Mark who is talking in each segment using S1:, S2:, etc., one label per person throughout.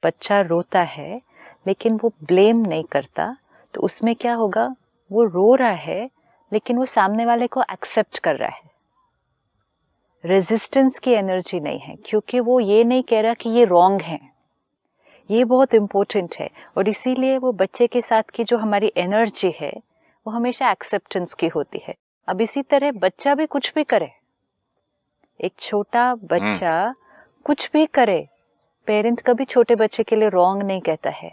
S1: बच्चा रोता है लेकिन वो ब्लेम नहीं करता, तो उसमें क्या होगा, वो रो रहा है लेकिन वो सामने वाले को एक्सेप्ट कर रहा है। रेजिस्टेंस की एनर्जी नहीं है, क्योंकि वो ये नहीं कह रहा कि ये रॉन्ग है। ये बहुत इम्पोर्टेंट है। और इसीलिए वो बच्चे के साथ की जो हमारी एनर्जी है वो हमेशा एक्सेप्टेंस की होती है। अब इसी तरह बच्चा भी कुछ भी करे, एक छोटा बच्चा कुछ भी करे, पेरेंट कभी छोटे बच्चे के लिए रॉन्ग नहीं कहता है।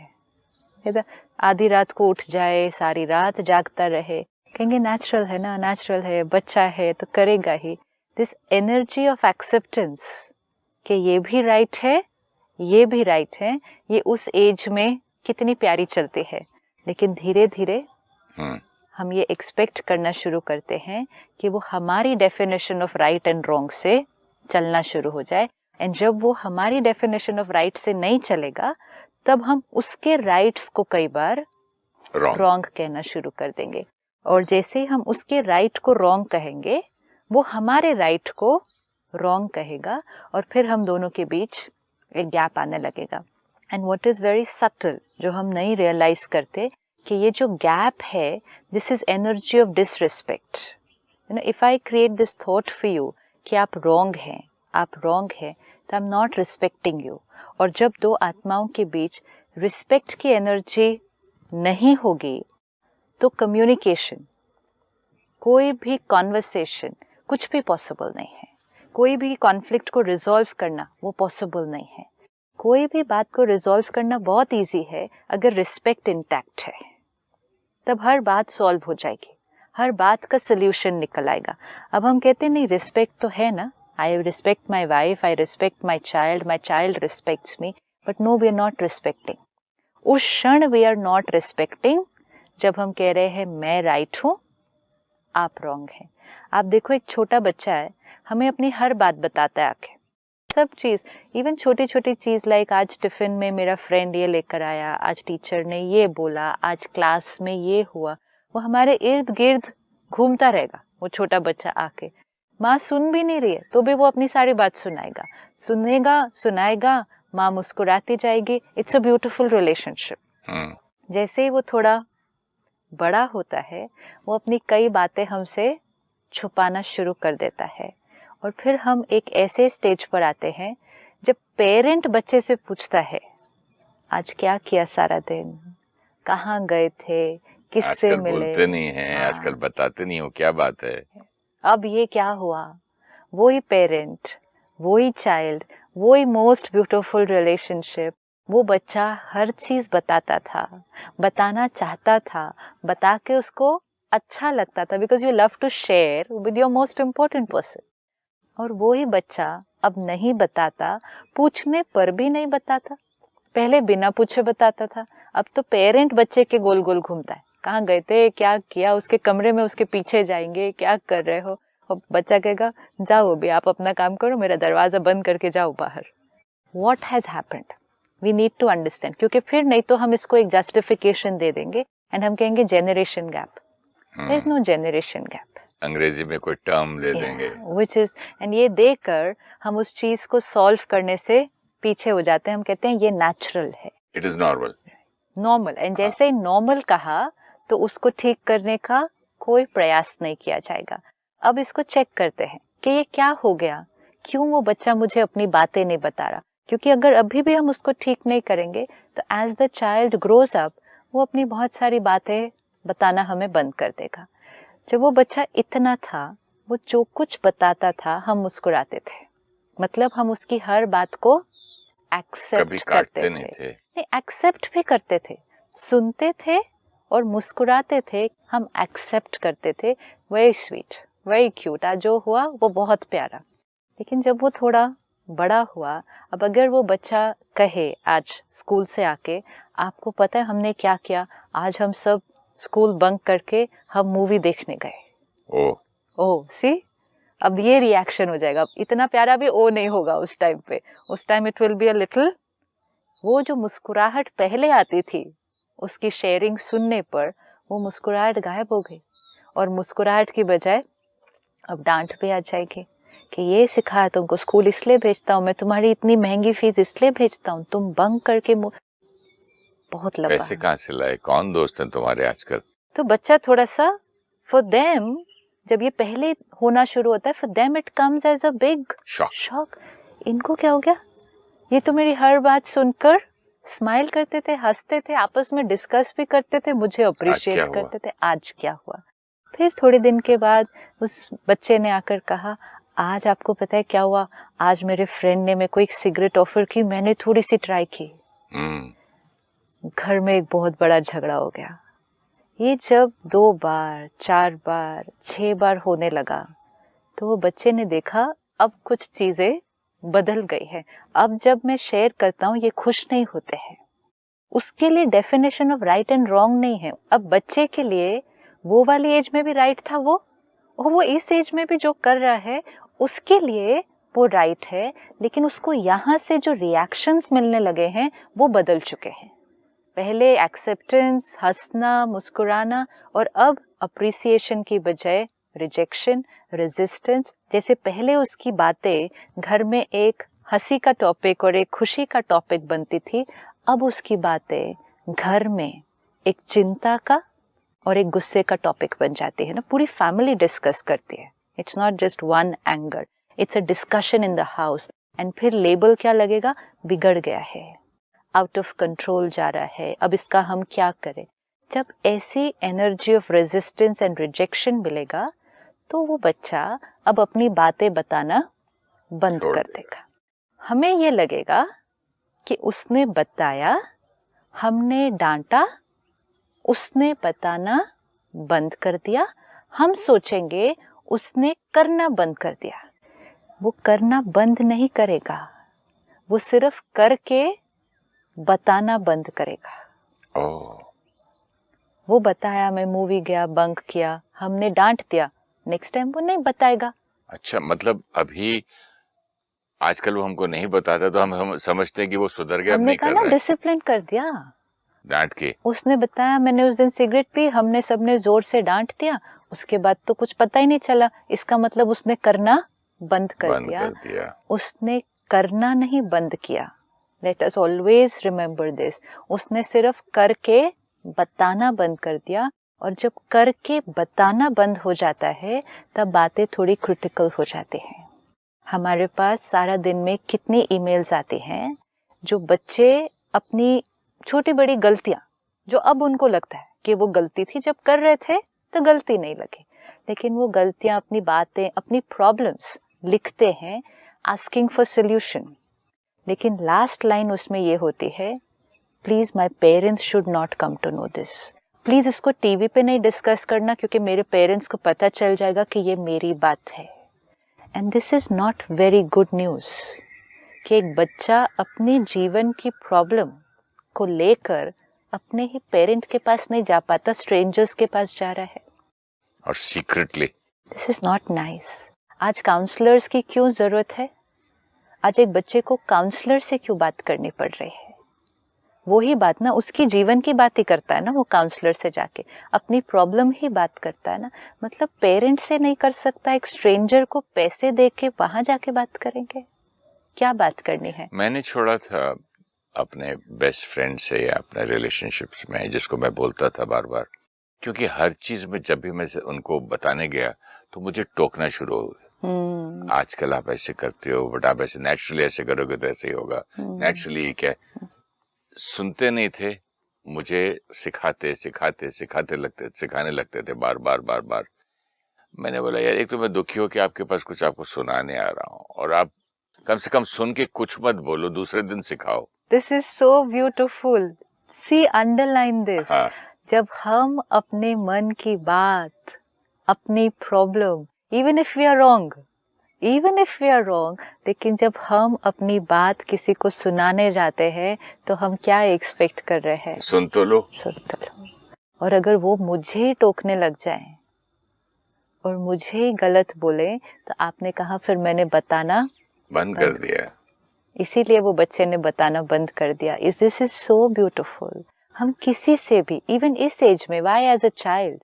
S1: आधी रात को उठ जाए, सारी रात जागता रहे, कहेंगे नेचुरल है ना, नेचुरल है, बच्चा है तो करेगा ही। दिस एनर्जी ऑफ एक्सेप्टेंस कि ये भी राइट है, ये भी राइट है, ये उस एज में कितनी प्यारी चलती है। लेकिन धीरे धीरे हम ये एक्सपेक्ट करना शुरू करते हैं कि वो हमारी definition of right and wrong से चलना शुरू हो जाए। एंड जब वो हमारी डेफिनेशन ऑफ राइट से नहीं चलेगा, तब हम उसके राइट्स को कई बार रॉन्ग कहना शुरू कर देंगे। और जैसे ही हम उसके राइट को रॉन्ग कहेंगे, वो हमारे राइट को रॉन्ग कहेगा, और फिर हम दोनों के बीच एक गैप आने लगेगा। And what is very subtle, जो हम नहीं रियलाइज करते, कि ये जो गैप है, this is energy of disrespect. You know, if I create this thought for you कि आप रॉन्ग हैं, आप रॉन्ग हैं, तो I am not respecting you. और जब दो आत्माओं के बीच रिस्पेक्ट की एनर्जी नहीं होगी, तो कम्युनिकेशन, कोई भी कॉन्वर्सेशन, कुछ भी पॉसिबल नहीं है। कोई भी कॉन्फ्लिक्ट को रिजॉल्व करना वो पॉसिबल नहीं है। कोई भी बात को रिजॉल्व करना बहुत इजी है अगर रिस्पेक्ट इंटैक्ट है, तब हर बात सॉल्व हो जाएगी, हर बात का सल्यूशन निकल आएगा। अब हम कहते नहीं, रिस्पेक्ट तो है ना, I respect my wife, I respect my child respects me, but no, we are not respecting. उस क्षण वी आर नॉट रिस्पेक्टिंग जब हम कह रहे हैं मैं राइट हूं, आप रॉन्ग हैं। आप देखो, एक छोटा बच्चा है, हमें अपनी हर बात बताता है आके, सब चीज, इवन छोटी छोटी चीज, लाइक आज टिफिन में मेरा फ्रेंड ये लेकर आया, आज टीचर ने ये बोला, आज क्लास में ये हुआ, वो हमारे इर्द गिर्द घूमता रहेगा। वो छोटा बच्चा आके, माँ सुन भी नहीं रही है तो भी वो अपनी सारी बात सुनाएगा, सुनाएगा, माँ मुस्कुराती जाएगी। It's a beautiful relationship. जैसे ही वो थोड़ा बड़ा होता है, वो अपनी कई बातें हमसे छुपाना शुरू कर देता है। और फिर हम एक ऐसे स्टेज पर आते हैं जब पेरेंट बच्चे से पूछता है, आज क्या किया सारा दिन, कहाँ गए थे, किससे मिले।
S2: बोलते नहीं हैं, आजकल बताते नहीं हो, क्या बात है,
S1: अब ये क्या हुआ। वही पेरेंट, वही चाइल्ड, वही मोस्ट ब्यूटीफुल रिलेशनशिप, वो बच्चा हर चीज बताता था, बताना चाहता था, बता के उसको अच्छा लगता था, because you love to share with your most important person. और वही बच्चा अब नहीं बताता, पूछने पर भी नहीं बताता। पहले बिना पूछे बताता था, अब तो पेरेंट बच्चे के गोल गोल घूमता है, कहाँ गए थे, क्या किया, उसके कमरे में उसके पीछे जाएंगे, क्या कर रहे हो। और बच्चा कहेगा, जाओ अभी आप अपना काम करो, मेरा दरवाजा बंद करके जाओ बाहर। What has happened, we need to understand, क्योंकि फिर नहीं तो हम इसको एक जस्टिफिकेशन दे देंगे एंड हम कहेंगे generation gap. There is no generation gap,
S2: अंग्रेजी में कोई टर्म दे देंगे,
S1: व्हिच इज, एंड ये देकर हम उस चीज को सॉल्व करने से पीछे हो जाते हैं। हम कहते हैं ये नेचुरल है,
S2: इट इज नॉर्मल।
S1: एंड जैसे ही नॉर्मल कहा तो उसको ठीक करने का कोई प्रयास नहीं किया जाएगा। अब इसको चेक करते हैं कि ये क्या हो गया, क्यों वो बच्चा मुझे अपनी बातें नहीं बता रहा। क्योंकि अगर अभी भी हम उसको ठीक नहीं करेंगे तो as the child grows up, वो अपनी बहुत सारी बातें बताना हमें बंद कर देगा। जब वो बच्चा इतना था, वो जो कुछ बताता था हम मुस्कुराते थे, मतलब हम उसकी हर बात को एक्सेप्ट करते थे, नहीं एक्सेप्ट भी करते थे, सुनते थे और मुस्कुराते थे, हम एक्सेप्ट करते थे। वेरी स्वीट, वेरी क्यूट, आज जो हुआ वो बहुत प्यारा। लेकिन जब वो थोड़ा बड़ा हुआ, अब अगर वो बच्चा कहे आज स्कूल से आके, आपको पता है हमने क्या किया, आज हम सब स्कूल बंक करके हम मूवी देखने गए। ओह सी, अब ये रिएक्शन हो जाएगा। अब इतना प्यारा भी ओ नहीं होगा उस टाइम पे, उस time it will be a little, वो जो मुस्कुराहट पहले आती थी उसकी शेयरिंग सुनने पर, वो मुस्कुराहट गायब हो गई और मुस्कुराहट की बजाय अब डांट भी आ जाएगी कि ये सिखाया तुमको, स्कूल इसलिए भेजता हूँ मैं, तुम्हारी इतनी महंगी फीस इसलिए भेजता हूँ, तुम बंक करके बहुत लंबा।
S2: पैसे कहाँ से लाए, कौन दोस्त हैं तुम्हारे आजकल?
S1: तो बच्चा थोड़ा सा, फॉर देम जब ये पहले होना शुरू होता है, for them it comes as a big shock. इनको क्या हो गया, ये तो मेरी हर बात सुनकर स्माइल करते थे, हंसते थे, आपस में डिस्कस भी करते थे, मुझे अप्रिशिएट करते थे, आज क्या हुआ। फिर थोड़े दिन के बाद उस बच्चे ने आकर कहा, आज आपको पता है क्या हुआ, आज मेरे फ्रेंड ने मेरे को एक सिगरेट ऑफर की, मैंने थोड़ी सी ट्राई की, घर में एक बहुत बड़ा झगड़ा हो गया। ये जब 2 बार 4 बार 6 बार होने लगा तो वो बच्चे ने देखा अब कुछ चीजें बदल गई है। अब जब मैं शेयर करता हूँ ये खुश नहीं होते हैं। उसके लिए definition of right and wrong नहीं है। अब बच्चे के लिए वो वाली एज में भी राइट था वो इस एज में भी जो कर रहा है उसके लिए वो राइट है, लेकिन उसको यहाँ से जो रिएक्शंस मिलने लगे हैं वो बदल चुके हैं। पहले एक्सेप्टेंस, हंसना, मुस्कुराना, और अब अप्रिसिएशन की बजाय रिजेक्शन, रेजिस्टेंस। जैसे पहले उसकी बातें घर में एक हंसी का टॉपिक और एक खुशी का टॉपिक बनती थी, अब उसकी बातें घर में एक चिंता का और एक गुस्से का टॉपिक बन जाती है ना। पूरी फैमिली डिस्कस करती है। It's not just one anger, it's a discussion in the house. And फिर लेबल क्या लगेगा, बिगड़ गया है, आउट ऑफ कंट्रोल जा रहा है, अब इसका हम क्या करें। जब ऐसी energy of resistance and rejection मिलेगा तो वो बच्चा अब अपनी बातें बताना बंद कर देगा। हमें ये लगेगा कि उसने बताया, हमने डांटा, उसने बताना बंद कर दिया। हम सोचेंगे उसने करना बंद कर दिया। वो करना बंद नहीं करेगा, वो सिर्फ करके बताना बंद करेगा। वो बताया, मैं मूवी गया, बंक किया, हमने डांट दिया, नेक्स्ट टाइम वो नहीं बताएगा।
S2: अच्छा, मतलब अभी आजकल वो हमको नहीं बताता तो हम समझते हैं कि वो सुधर गया,
S1: हमने कहा ना डिसिप्लिन कर दिया,
S2: डांट के।
S1: उसने बताया, मैंने उस दिन सिगरेट पी, हमने सबने जोर से डांट दिया, उसके बाद तो कुछ पता ही नहीं चला, इसका मतलब उसने करना बंद कर दिया। उसने करना नहीं बंद किया। Let us always remember this. उसने सिर्फ करके बताना बंद कर दिया, और जब करके बताना बंद हो जाता है तब बातें थोड़ी क्रिटिकल हो जाती हैं। हमारे पास सारा दिन में कितनी ईमेल्स आती हैं जो बच्चे अपनी छोटी बड़ी गलतियां, जो अब उनको लगता है कि वो गलती थी, जब कर रहे थे तो गलती नहीं लगी, लेकिन वो गलतियां, अपनी बातें, अपनी प्रॉब्लम्स लिखते हैं आस्किंग फॉर सोल्यूशन। लेकिन लास्ट लाइन उसमें ये होती है, please my parents should not come to know this. Please इसको टीवी पे नहीं डिस्कस करना, क्योंकि मेरे पेरेंट्स को पता चल जाएगा कि ये मेरी बात है। And this is not very good news कि एक बच्चा अपने जीवन की प्रॉब्लम को लेकर अपने ही पेरेंट के पास नहीं जा पाता, स्ट्रेंजर्स के पास जा रहा है,
S2: और secretly.
S1: This is not nice. आज काउंसलर्स की क्यों जरूरत है? आज एक बच्चे को काउंसलर से क्यों बात करनी पड़ रही है? वो ही बात ना, उसकी जीवन की बात ही करता है ना, वो काउंसलर से जाके अपनी प्रॉब्लम ही बात करता है ना। मतलब पेरेंट से नहीं कर सकता, एक स्ट्रेंजर को पैसे दे के वहां जाके बात करेंगे? क्या बात करनी है?
S2: मैंने छोड़ा था अपने बेस्ट फ्रेंड से या अपने रिलेशनशिप्स में, जिसको मैं बोलता था बार बार, क्योंकि हर चीज में जब भी मैं उनको बताने गया तो मुझे टोकना शुरू हो गया। आजकल आप ऐसे करते हो, बट आप ऐसे नेचुरली ऐसे करोगे तो ऐसे ही होगा, नेचुरली क्या। सुनते नहीं थे, मुझे सिखाने लगते थे बार बार। मैंने बोला यार, एक तो मैं दुखी हो कि आपके पास कुछ आपको सुनाने आ रहा हूँ, और आप कम से कम सुन के कुछ मत बोलो, दूसरे दिन सिखाओ।
S1: This is so beautiful. See, underline this. जब हम अपने मन की बात, अपनी problem, even if we are wrong, लेकिन जब हम अपनी बात किसी को सुनाने जाते हैं तो हम क्या एक्सपेक्ट कर रहे हैं?
S2: सुन तो लो।
S1: और अगर वो मुझे ही टोकने लग जाए और मुझे ही गलत बोले तो आपने कहा फिर मैंने बताना
S2: बंद कर दिया।
S1: इसीलिए वो बच्चे ने बताना बंद कर दिया। This is so beautiful. हम किसी से भी, इवन इस एज में, व्हाई एज अ चाइल्ड,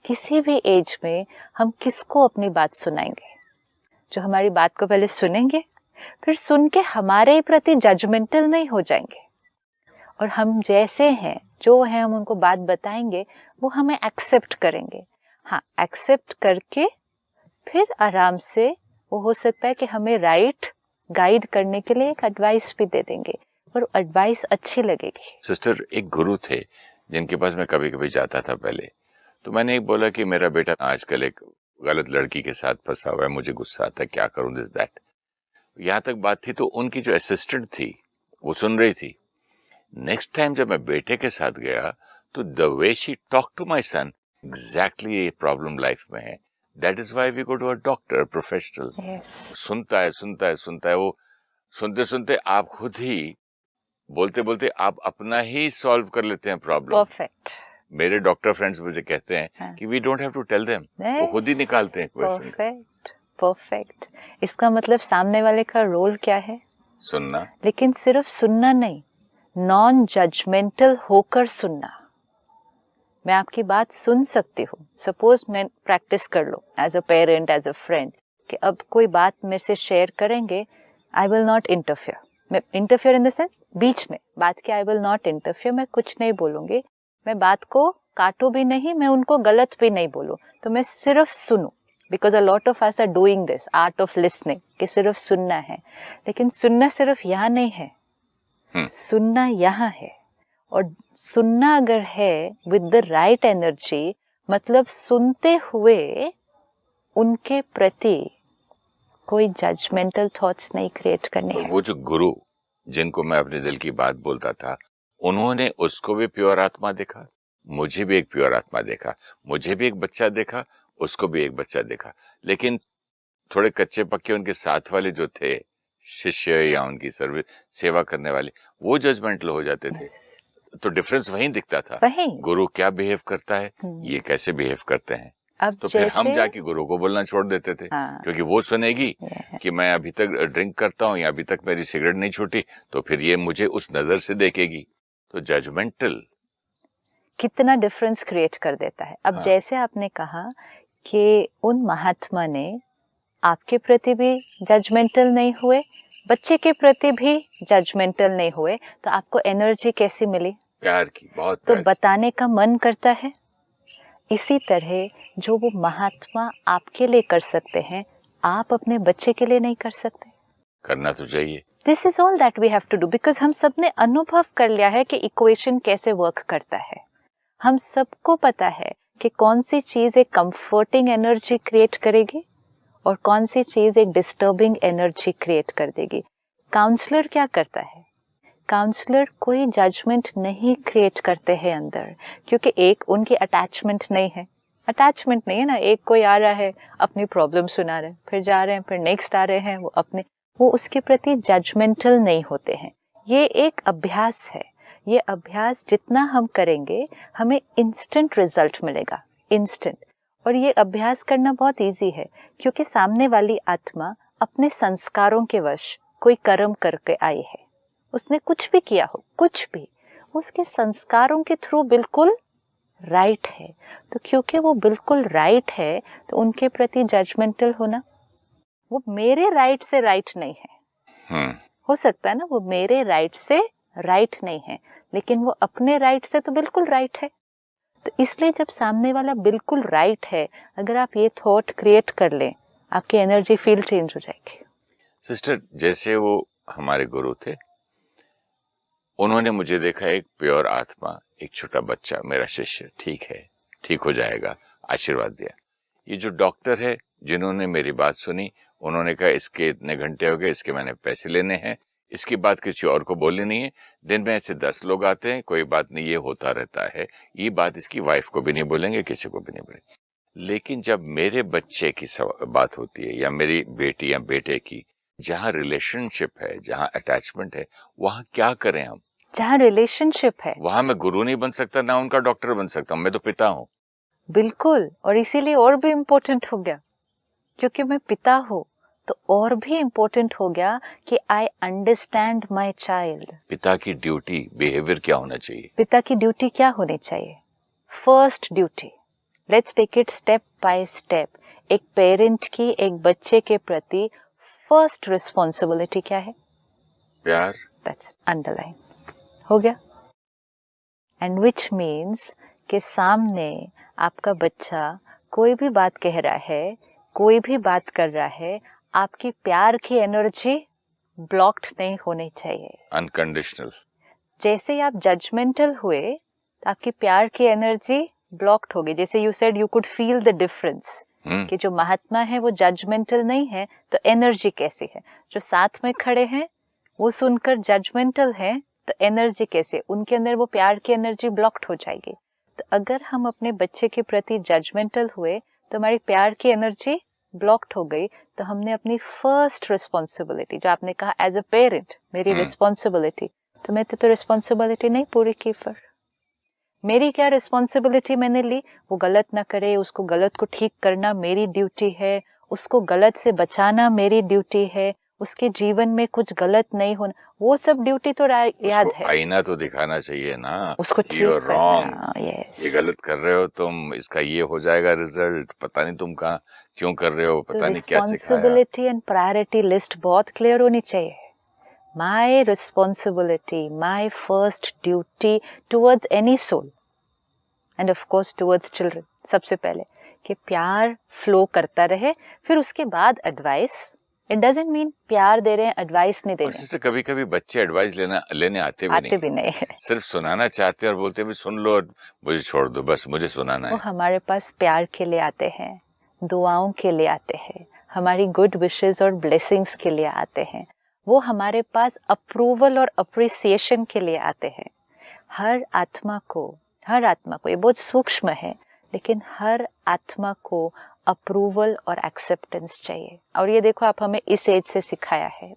S1: किसी भी एज में हम किसको अपनी बात सुनाएंगे? जो हमारी बात को पहले सुनेंगे, फिर सुन के हमारे प्रति जजमेंटल नहीं हो जाएंगे, और हम जैसे हैं जो हैं हम उनको बात बताएंगे, वो हमें एक्सेप्ट करेंगे। हाँ, एक्सेप्ट करके फिर आराम से वो हो सकता है कि हमें राइट गाइड करने के लिए एक एडवाइस भी दे देंगे, और एडवाइस अच्छी लगेगी।
S2: सिस्टर, एक गुरु थे जिनके पास मैं कभी कभी जाता था पहले, तो मैंने एक बोला कि मेरा बेटा आजकल एक गलत लड़की के साथ फंसा हुआ है, मुझे गुस्सा आता है, क्या करूं, दिस दैट। यहाँ तक बात थी, तो उनकी जो असिस्टेंट थी वो सुन रही थी। नेक्स्ट टाइम जब मैं बेटे के साथ गया, तो the way she talk to my son, exactly ये प्रॉब्लम लाइफ में है। That is why we go to a doctor, professional. सुनता है, वो सुनते सुनते आप खुद ही बोलते बोलते आप अपना ही सॉल्व कर लेते हैं प्रॉब्लम।
S1: परफेक्ट।
S2: मेरे डॉक्टर फ्रेंड्स मुझे कहते हैं कि we don't have to tell them, वो खुद ही निकालते हैं क्वेश्चन।
S1: परफेक्ट। इसका मतलब सामने वाले का रोल क्या है?
S2: सुनना।
S1: लेकिन सिर्फ सुनना नहीं, नॉन जजमेंटल होकर सुनना। मैं आपकी बात सुन सकती हूँ। सपोज मैं प्रैक्टिस कर लो as a parent, as a friend, कि अब कोई बात मेरे से शेयर करेंगे, आई विल नॉट इंटरफेयर। मैं इंटरफेयर इन द सेंस बीच में बात के, आई विल नॉट इंटरफेयर, मैं कुछ नहीं बोलूंगी, मैं बात को काटू भी नहीं, मैं उनको गलत भी नहीं बोलूं, तो मैं सिर्फ सुनूं। Because a lot of us are doing this art of listening, कि सिर्फ सुनना है। लेकिन सुनना सिर्फ यहाँ नहीं है, सुनना यहाँ है। और सुनना अगर है विद द राइट एनर्जी, मतलब सुनते हुए उनके प्रति कोई जजमेंटल थॉट्स नहीं क्रिएट करने हैं।
S2: वो जो गुरु जिनको मैं अपने दिल की बात बोलता था, उन्होंने उसको भी प्योर आत्मा देखा, मुझे भी एक प्योर आत्मा देखा, मुझे भी एक बच्चा देखा, उसको भी एक बच्चा देखा। लेकिन थोड़े कच्चे पक्के उनके साथ वाले जो थे, शिष्य या उनकी सर्विस सेवा करने वाले, वो जजमेंटल हो जाते थे। तो डिफरेंस वहीं दिखता था, गुरु क्या बिहेव करता है, ये कैसे बिहेव करते हैं।
S1: अब
S2: तो फिर हम जाके गुरु को बोलना छोड़ देते थे। क्योंकि वो सुनेगी कि मैं अभी तक ड्रिंक करता हूँ या अभी तक मेरी सिगरेट नहीं छूटी, तो फिर ये मुझे उस नजर से देखेगी। तो जजमेंटल
S1: कितना डिफरेंस क्रिएट कर देता है। अब जैसे आपने कहा कि उन महात्मा ने आपके प्रति भी जजमेंटल नहीं हुए, बच्चे के प्रति भी जजमेंटल नहीं हुए, तो आपको एनर्जी कैसी मिली?
S2: प्यार की, बहुत
S1: तो
S2: प्यार
S1: बताने का मन करता है। इसी तरह जो वो महात्मा आपके लिए कर सकते हैं, आप अपने बच्चे के लिए नहीं कर सकते?
S2: करना तो चाहिए।
S1: This is all that we have to do, because हम सब ने अनुभव कर लिया है कि इक्वेशन कैसे वर्क करता है। हम सबको पता है कि कौन सी चीज एक कंफर्टिंग एनर्जी क्रिएट करेगी और कौन सी चीज एक डिस्टर्बिंग एनर्जी क्रिएट कर देगी। काउंसलर क्या करता है? काउंसलर कोई जजमेंट नहीं क्रिएट करते हैं अंदर, क्योंकि एक उनकी अटैचमेंट नहीं है। अटैचमेंट नहीं है ना, एक कोई आ रहा है अपनी प्रॉब्लम सुना रहे हैं, फिर जा रहे हैं, फिर नेक्स्ट आ रहे हैं, वो उसके प्रति जजमेंटल नहीं होते हैं। ये एक अभ्यास है। ये अभ्यास जितना हम करेंगे हमें इंस्टेंट रिजल्ट मिलेगा, इंस्टेंट। और ये अभ्यास करना बहुत इजी है, क्योंकि सामने वाली आत्मा अपने संस्कारों के वश कोई कर्म करके आई है। उसने कुछ भी किया हो, कुछ भी, उसके संस्कारों के थ्रू बिल्कुल राइट है। तो क्योंकि वो बिल्कुल राइट है, तो उनके प्रति जजमेंटल होना, वो मेरे राइट से राइट नहीं है। हो सकता है ना, वो मेरे राइट से राइट नहीं है, लेकिन वो अपने राइट से तो बिल्कुल राइट है। तो इसलिए जब सामने वाला बिल्कुल राइट है, अगर आप ये थॉट क्रिएट कर लें, आपकी एनर्जी फील्ड चेंज हो जाएगी।
S2: सिस्टर, जैसे वो हमारे गुरु थे, उन्होंने मुझे देखा एक प्योर आत्मा, एक छोटा बच्चा, मेरा शिष्य, ठीक है, ठीक हो जाएगा, आशीर्वाद दिया। ये जो डॉक्टर है जिन्होंने मेरी बात सुनी, उन्होंने कहा इसके इतने घंटे हो गए, इसके मैंने पैसे लेने हैं, इसकी बात किसी और को बोलनी नहीं है। दिन में ऐसे 10 लोग आते हैं, कोई बात नहीं, ये होता रहता है, ये बात इसकी वाइफ को भी नहीं बोलेंगे, किसी को भी नहीं बोलेंगे। लेकिन जब मेरे बच्चे की बात होती है, या मेरी बेटी या बेटे की, जहाँ रिलेशनशिप है, जहाँ अटैचमेंट है, वहाँ क्या करें हम?
S1: जहाँ रिलेशनशिप है
S2: वहाँ मैं गुरु नहीं बन सकता, ना उनका डॉक्टर बन सकता, मैं तो पिता हूँ।
S1: बिल्कुल। और इसीलिए और भी इम्पोर्टेंट हो गया, क्योंकि मैं पिता हूँ, तो और भी इम्पोर्टेंट हो गया कि आई अंडरस्टैंड माई चाइल्ड।
S2: पिता की ड्यूटी, बिहेवियर क्या होना चाहिए?
S1: पिता की ड्यूटी क्या होनी चाहिए? First duty, let's take it step by step. एक पेरेंट की एक बच्चे के प्रति फर्स्ट रिस्पॉन्सिबिलिटी क्या है?
S2: प्यार।
S1: दैट्स अंडरलाइन हो गया. एंड विच मीन्स कि सामने आपका बच्चा कोई भी बात कह रहा है, कोई भी बात कर रहा है, आपकी प्यार की एनर्जी ब्लॉक्ड नहीं होनी चाहिए.
S2: अनकंडीशनल.
S1: जैसे ही आप जजमेंटल हुए तो आपकी प्यार की एनर्जी ब्लॉक्ड होगी. जैसे you said you could feel the difference कि जो महात्मा है वो जजमेंटल नहीं है, तो एनर्जी कैसी है? जो साथ में खड़े हैं वो सुनकर जजमेंटल है, तो एनर्जी कैसे? उनके अंदर वो प्यार की एनर्जी ब्लॉक्ड हो जाएगी. तो अगर हम अपने बच्चे के प्रति जजमेंटल हुए तो हमारी प्यार की एनर्जी ब्लॉक्ड हो गई. तो हमने अपनी फर्स्ट रिस्पॉन्सिबिलिटी, जो आपने कहा एज अ पेरेंट मेरी रिस्पॉन्सिबिलिटी, तो मैं तो रिस्पॉन्सिबिलिटी नहीं पूरी की. फिर मेरी क्या रिस्पॉन्सिबिलिटी मैंने ली? वो गलत ना करे, उसको गलत को ठीक करना मेरी ड्यूटी है, उसको गलत से बचाना मेरी ड्यूटी है, उसके जीवन में कुछ गलत नहीं होना, वो सब ड्यूटी तो याद है.
S2: आईना तो दिखाना चाहिए ना,
S1: उसको ठीक करना.
S2: ये गलत कर रहे हो तुम, इसका ये हो जाएगा रिजल्ट, पता नहीं तुम कहाँ क्यों कर रहे हो, पता नहीं क्या सिखाया.
S1: रिस्पॉन्सिबिलिटी एंड प्रायोरिटी लिस्ट बहुत क्लियर होनी चाहिए. My responsibility, my first duty towards any soul and of course towards children, सबसे पहले कि प्यार फ्लो करता रहे, फिर उसके बाद एडवाइस. इट डजंट मीन प्यार दे रहे हैं, एडवाइस नहीं दे रहे हैं.
S2: कभी कभी बच्चे एडवाइस लेने आते भी नहीं है. सिर्फ सुनाना चाहते हैं और बोलते भी सुन लो, मुझे छोड़ दो, बस मुझे सुनाना है.
S1: वो हमारे पास प्यार के लिए आते हैं, दुआओं के लिए आते हैं, हमारी गुड विशेस और ब्लेसिंग्स के लिए आते हैं. वो हमारे पास अप्रूवल और अप्रिसिएशन के लिए आते हैं. हर आत्मा को, ये बहुत सूक्ष्म है, लेकिन हर आत्मा को अप्रूवल और एक्सेप्टेंस चाहिए. और ये देखो, आप हमें इस एज से सिखाया है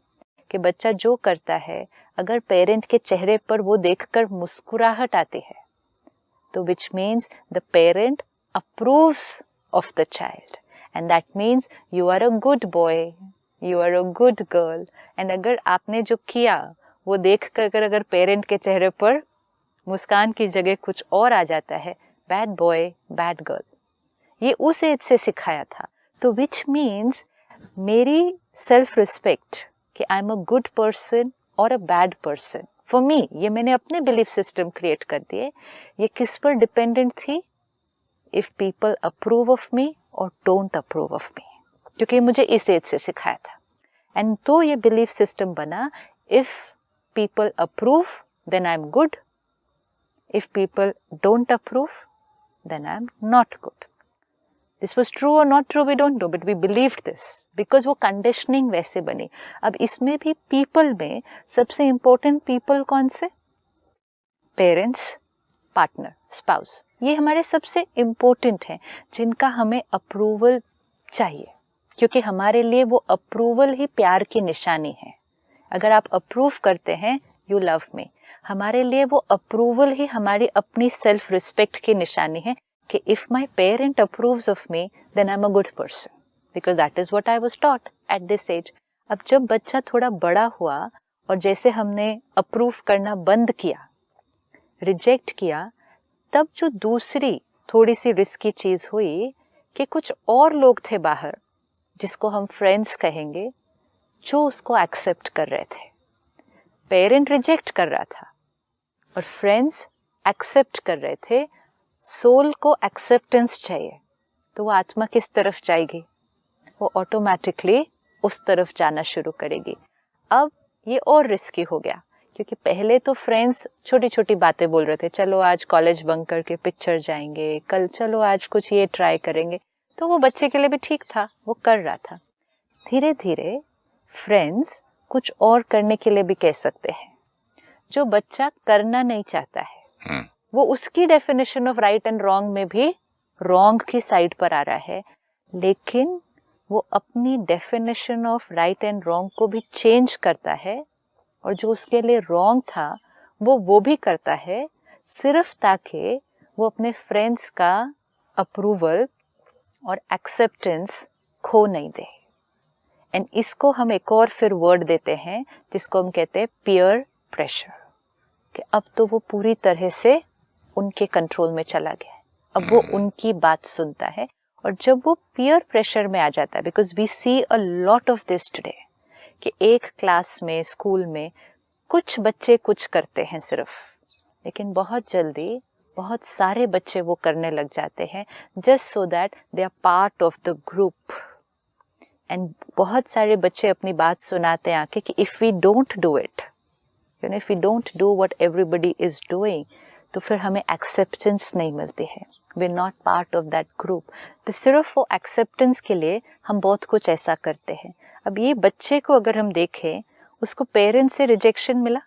S1: कि बच्चा जो करता है, अगर पेरेंट के चेहरे पर वो देखकर मुस्कुराहट आती है, तो which means the parent approves of the child, and that means you are a good boy, you are a good girl. And अगर आपने जो किया वो देख कर अगर पेरेंट के चेहरे पर मुस्कान की जगह कुछ और आ जाता है, बैड बॉय, बैड गर्ल, ये उस एज से सिखाया था. तो विच मीन्स मेरी सेल्फ रिस्पेक्ट कि I am a good person और a bad person, for me, ये मैंने अपने बिलीफ सिस्टम क्रिएट कर दिए. ये किस पर डिपेंडेंट थी? If people approve of me और डोंट अप्रूव ऑफ मी, क्योंकि मुझे इस एज से सिखाया था. एंड तो ये बिलीफ सिस्टम बना, if people approve then I am good, if people don't approve then I am not good. This was true or not true we don't know, but we believed this because वो conditioning वैसे बनी. अब इसमें भी people में सबसे important people कौन से? Parents, partner, spouse. ये हमारे सबसे important हैं जिनका हमें approval चाहिए, क्योंकि हमारे लिए वो approval ही प्यार की निशानी है. अगर आप approve करते हैं, you love me, हमारे लिए वो अप्रूवल ही हमारी अपनी सेल्फ रिस्पेक्ट की निशानी है कि if my parent approves of me then I am a good person, because that is what I was taught at this age. अब जब बच्चा थोड़ा बड़ा हुआ और जैसे हमने अप्रूव करना बंद किया, रिजेक्ट किया, तब जो दूसरी थोड़ी सी रिस्की चीज हुई कि कुछ और लोग थे बाहर, जिसको हम फ्रेंड्स कहेंगे, जो उसको एक्सेप्ट कर रहे थे. पेरेंट रिजेक्ट कर रहा था और फ्रेंड्स एक्सेप्ट कर रहे थे. सोल को एक्सेप्टेंस चाहिए, तो वो आत्मा किस तरफ जाएगी? वो ऑटोमेटिकली उस तरफ जाना शुरू करेगी. अब ये और रिस्की हो गया, क्योंकि पहले तो फ्रेंड्स छोटी छोटी बातें बोल रहे थे, चलो आज कॉलेज बंक करके पिक्चर जाएंगे, कल चलो आज कुछ ये ट्राई करेंगे, तो वो बच्चे के लिए भी ठीक था, वो कर रहा था. धीरे धीरे फ्रेंड्स कुछ और करने के लिए भी कह सकते हैं, जो बच्चा करना नहीं चाहता है. वो उसकी definition of right and wrong में भी रॉन्ग की साइड पर आ रहा है, लेकिन वो अपनी definition of right and wrong को भी चेंज करता है, और जो उसके लिए रॉन्ग था वो भी करता है, सिर्फ ताकि वो अपने फ्रेंड्स का अप्रूवल और एक्सेप्टेंस खो नहीं दे. एंड इसको हम एक और फिर वर्ड देते हैं जिसको हम कहते हैं पीयर प्रेशर, कि अब तो वो पूरी तरह से उनके कंट्रोल में चला गया है, अब वो उनकी बात सुनता है. और जब वो पीयर प्रेशर में आ जाता है, because we see a lot of this today, कि एक क्लास में, स्कूल में कुछ बच्चे कुछ करते हैं सिर्फ, लेकिन बहुत जल्दी बहुत सारे बच्चे वो करने लग जाते हैं just so that they are part of the group. And बहुत सारे बच्चे अपनी बात सुनाते हैं आके कि if we don't do it, you know, if we don't do what everybody is doing, तो फिर हमें एक्सेप्टेंस नहीं मिलती है, we are not part of that group. तो सिर्फ वो एक्सेप्टेंस के लिए हम बहुत कुछ ऐसा करते हैं। अब ये बच्चे को अगर हम देखें, उसको पेरेंट्स से रिजेक्शन मिला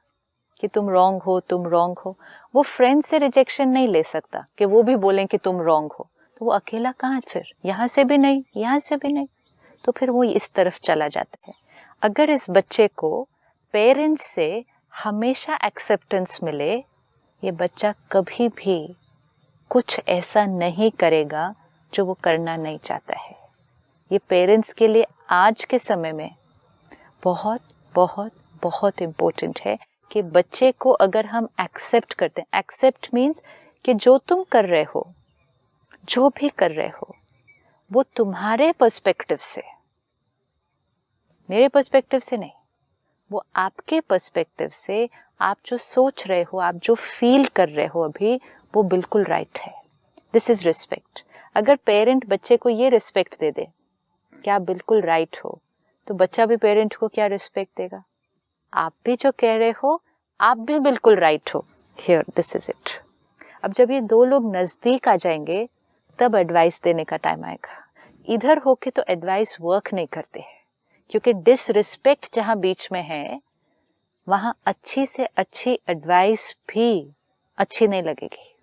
S1: कि तुम रॉन्ग हो, तुम रॉन्ग हो, वो फ्रेंड से रिजेक्शन नहीं ले सकता कि वो भी बोलें कि तुम रॉन्ग हो, तो वो अकेला कहाँ, फिर यहाँ से भी नहीं, यहाँ से भी नहीं, तो फिर वो इस तरफ चला जाता है। अगर इस बच्चे को पेरेंट्स से हमेशा एक्सेप्टेंस मिले, ये बच्चा कभी भी कुछ ऐसा नहीं करेगा जो वो करना नहीं चाहता है। ये पेरेंट्स के लिए आज के समय में बहुत बहुत बहुत इम्पोर्टेंट है कि बच्चे को अगर हम एक्सेप्ट करते हैं, एक्सेप्ट मीन्स कि जो तुम कर रहे हो, जो भी कर रहे हो, वो तुम्हारे पर्सपेक्टिव से, मेरे पर्सपेक्टिव से नहीं, वो आपके पर्सपेक्टिव से, आप जो सोच रहे हो, आप जो फील कर रहे हो अभी, वो बिल्कुल राइट है। This is respect. अगर पेरेंट बच्चे को ये रिस्पेक्ट दे दे कि आप बिल्कुल राइट हो, तो बच्चा भी पेरेंट को क्या रिस्पेक्ट देगा, आप भी जो कह रहे हो आप भी बिल्कुल राइट हो, हियर दिस इज इट। अब जब ये दो लोग नजदीक आ जाएंगे तब एडवाइस देने का टाइम आएगा। इधर होके तो एडवाइस वर्क नहीं करते हैं, क्योंकि डिसरिस्पेक्ट जहां बीच में है, वहां अच्छी से अच्छी एडवाइस भी अच्छी नहीं लगेगी,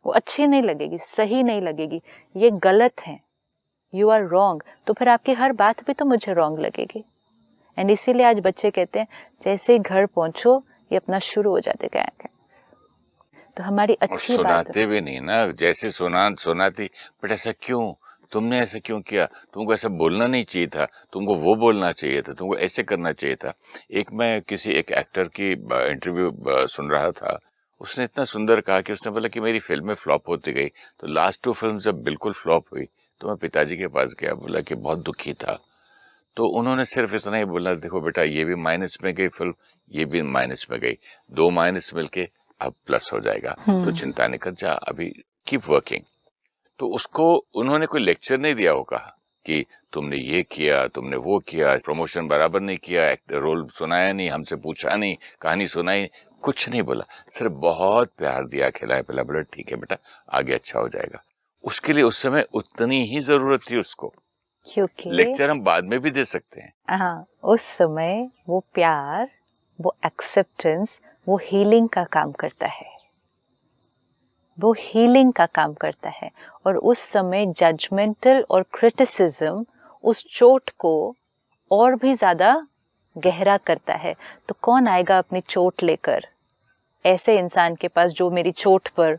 S1: वो अच्छी नहीं लगेगी, सही नहीं लगेगी, ये गलत है, यू आर रॉन्ग, तो फिर आपकी हर बात भी तो मुझे रॉन्ग लगेगी। एंड इसीलिए आज बच्चे कहते हैं जैसे ही घर पहुंचो ये अपना शुरू हो जाते क्या, तो हमारी अच्छी बात
S2: सुनाते भी नहीं ना, जैसे सुनाती, बट ऐसा क्यों, तुमने ऐसा क्यों किया, तुमको ऐसा बोलना नहीं चाहिए था, तुमको वो बोलना चाहिए था, तुमको ऐसे करना चाहिए था। मैं किसी एक एक्टर की इंटरव्यू सुन रहा था, उसने इतना सुंदर कहा कि उसने बोला कि मेरी फिल्में फ्लॉप होती गई, तो लास्ट 2 फिल्म जब बिल्कुल फ्लॉप हुई तो मैं पिताजी के पास गया, बोला कि बहुत दुखी था। तो उन्होंने सिर्फ इतना ही बोला, देखो बेटा, ये भी माइनस में गई फिल्म, ये भी माइनस में गई, 2 माइनस मिलके अब प्लस हो जाएगा, तो चिंता नहीं कर, जा अभी कीप वर्किंग। तो उसको उन्होंने कोई लेक्चर नहीं दिया होगा कि तुमने ये किया, तुमने वो किया, प्रमोशन बराबर नहीं किया, रोल सुनाया नहीं, हमसे पूछा नहीं, कहानी सुनाई, कुछ नहीं बोला, सिर्फ बहुत प्यार दिया, खिलाया पिला, बोला ठीक है बेटा, आगे अच्छा हो जाएगा। उसके लिए उस समय उतनी ही जरूरत थी उसको,
S1: क्योंकि
S2: लेक्चर हम बाद में भी दे सकते हैं।
S1: हाँ, उस समय वो प्यार, वो एक्सेप्टेंस, वो हीलिंग का काम करता है, वो हीलिंग का काम करता है। और उस समय जजमेंटल और क्रिटिसिज्म उस चोट को और भी ज्यादा गहरा करता है। तो कौन आएगा अपनी चोट लेकर ऐसे इंसान के पास जो मेरी चोट पर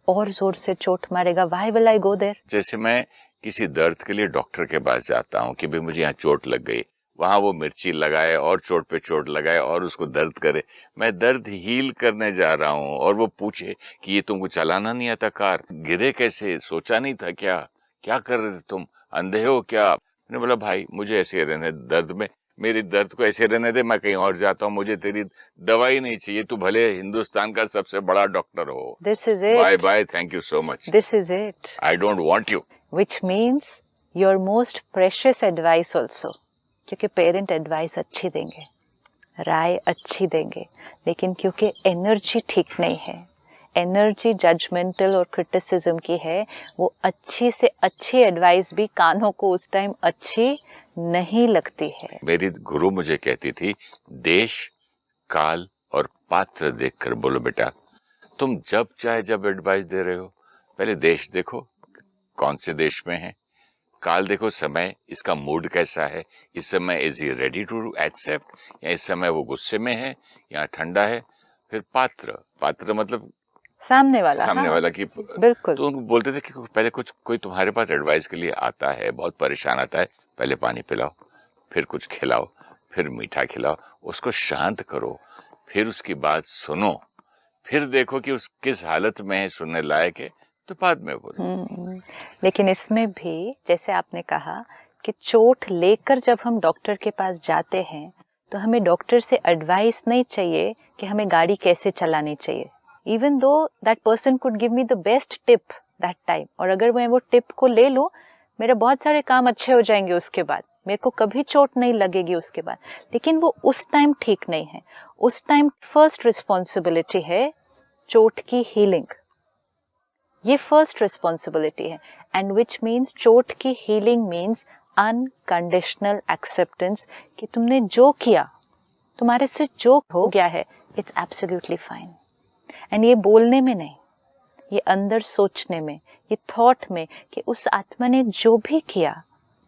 S1: और जोर से चोट मारेगा? Why will I go there?
S2: जैसे मैं किसी दर्द के लिए डॉक्टर के पास जाता हूँ कि भाई मुझे यहाँ चोट लग गई, वहां वो मिर्ची लगाए और चोट पे चोट लगाए और उसको दर्द करे, मैं दर्द हील करने जा रहा हूँ, और वो पूछे कि ये तुमको चलाना नहीं आता कार, गिरे कैसे, सोचा नहीं था क्या, क्या कर रहे थे तुम, अंधे हो क्या? मैंने बोला भाई मुझे ऐसे रहने दर्द में, मेरी दर्द को ऐसे रहने दे, मैं कहीं और जाता हूँ, मुझे तेरी दवाई नहीं चाहिए, तू भले हिंदुस्तान का सबसे बड़ा डॉक्टर हो।
S1: This is it.
S2: Bye bye, thank you so much,
S1: this is it.
S2: I don't want you.
S1: Which means your most precious advice also, क्योंकि पेरेंट एडवाइस अच्छी देंगे, राय अच्छी देंगे, लेकिन क्योंकि एनर्जी ठीक नहीं है, एनर्जी जजमेंटल और क्रिटिसिज्म की है, वो अच्छी से अच्छी एडवाइस भी कानों को उस टाइम अच्छी नहीं लगती है।
S2: मेरी गुरु मुझे कहती थी, देश, काल और पात्र देखकर बोलो बेटा। तुम जब चाहे जब एडवाइस दे रहे हो, पहले देश देखो कौन से देश में है, काल देखो समय, इसका मूड कैसा है, इस समय is he ready to accept, या इस समय वो गुस्से में है या ठंडा है। फिर पात्र मतलब
S1: सामने वाला,
S2: सामने वाला की
S1: बिल्कुल।
S2: तो उनको बोलते थे कि पहले कोई तुम्हारे पास एडवाइस के लिए आता है, बहुत परेशान आता है, पहले पानी पिलाओ, फिर कुछ खिलाओ, फिर मीठा खिलाओ, उसको शांत करो, फिर उसकी बात सुनो, फिर देखो कि उस किस हालत में है, सुनने लायक है, तो बाद में बोले।
S1: लेकिन इसमें भी जैसे आपने कहा कि चोट लेकर जब हम डॉक्टर के पास जाते हैं तो हमें डॉक्टर से एडवाइस नहीं चाहिए कि हमें गाड़ी कैसे चलानी चाहिए, even though that person could give me the best tip that time, और अगर मैं वो टिप को ले लूँ मेरे बहुत सारे काम अच्छे हो जाएंगे, उसके बाद मेरे को कभी चोट नहीं लगेगी उसके बाद, लेकिन वो उस टाइम ठीक नहीं है। उस टाइम फर्स्ट रिस्पॉन्सिबिलिटी है चोट की हीलिंग, ये फर्स्ट रिस्पॉन्सिबिलिटी है, एंड विच मीन्स चोट की हीलिंग मीन्स अनकंडीशनल एक्सेप्टेंस कि तुमने जो किया, तुम्हारे से जो हो गया है, इट्स एब्सोल्युटली फाइन। एंड ये बोलने में नहीं, ये अंदर सोचने में, ये थॉट में कि उस आत्मा ने जो भी किया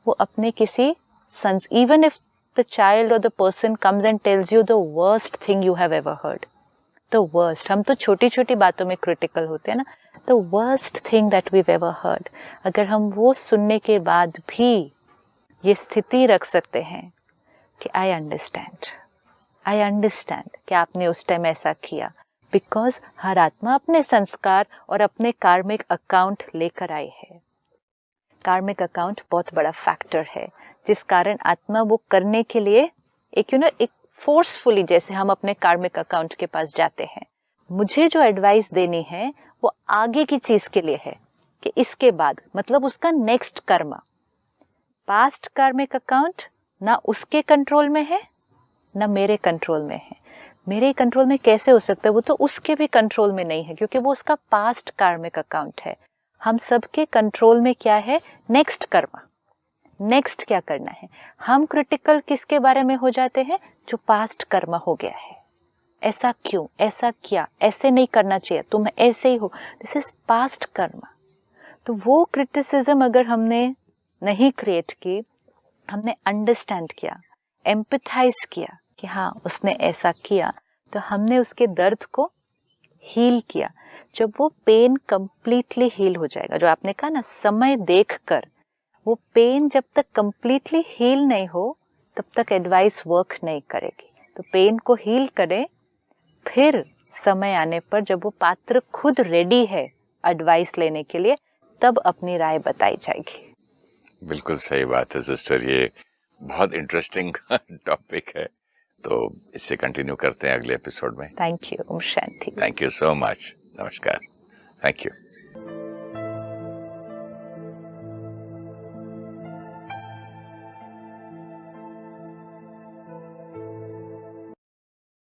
S1: वो अपने किसी sons, even if the child और the person comes and tells you the worst thing you have ever heard, the worst, हम तो छोटी छोटी बातों में क्रिटिकल होते हैं ना, the worst thing that weave ever heard, अगर हम वो सुनने के बाद भी ये स्थिति रख सकते हैं कि आई अंडरस्टैंड कि आपने उस टाइम ऐसा किया, बिकॉज हर आत्मा अपने संस्कार और अपने कार्मिक अकाउंट लेकर आई है। कार्मिक अकाउंट बहुत बड़ा फैक्टर है जिस कारण आत्मा वो करने के लिए एक फोर्सफुली, जैसे हम अपने कार्मिक अकाउंट के पास जाते हैं, मुझे जो एडवाइस देनी है वो आगे की चीज के लिए है कि इसके बाद, मतलब उसका नेक्स्ट कर्म। पास्ट कार्मिक अकाउंट ना उसके कंट्रोल में है ना मेरे कंट्रोल में है। मेरे कंट्रोल में कैसे हो सकता है, वो तो उसके भी कंट्रोल में नहीं है क्योंकि वो उसका पास्ट कार्मिक अकाउंट है। हम सबके कंट्रोल में क्या है, नेक्स्ट कर्म, नेक्स्ट क्या करना है। हम क्रिटिकल किसके बारे में हो जाते हैं, जो पास्ट कर्म हो गया है, ऐसा क्यों, ऐसा क्या, ऐसे नहीं करना चाहिए, तुम ऐसे ही हो, दिस इज पास्ट कर्म। तो वो क्रिटिसिज्म अगर हमने नहीं क्रिएट की, हमने अंडरस्टैंड किया, एम्पथाइज किया कि हाँ उसने ऐसा किया, तो हमने उसके दर्द को हील किया। जब वो पेन कंप्लीटली हील हो जाएगा, जो आपने कहा ना समय देखकर, वो पेन जब तक कंप्लीटली हील नहीं हो तब तक एडवाइस वर्क नहीं करेगी। तो पेन को हील करें, फिर समय आने पर जब वो पात्र खुद रेडी है एडवाइस लेने के लिए, तब अपनी राय बताई जाएगी।
S2: बिल्कुल सही बात है सिस्टर, ये बहुत इंटरेस्टिंग टॉपिक है, तो इससे कंटिन्यू करते हैं अगले एपिसोड में।
S1: Thank you. ओम शांति।
S2: Thank you so much. नमस्कार। Thank you.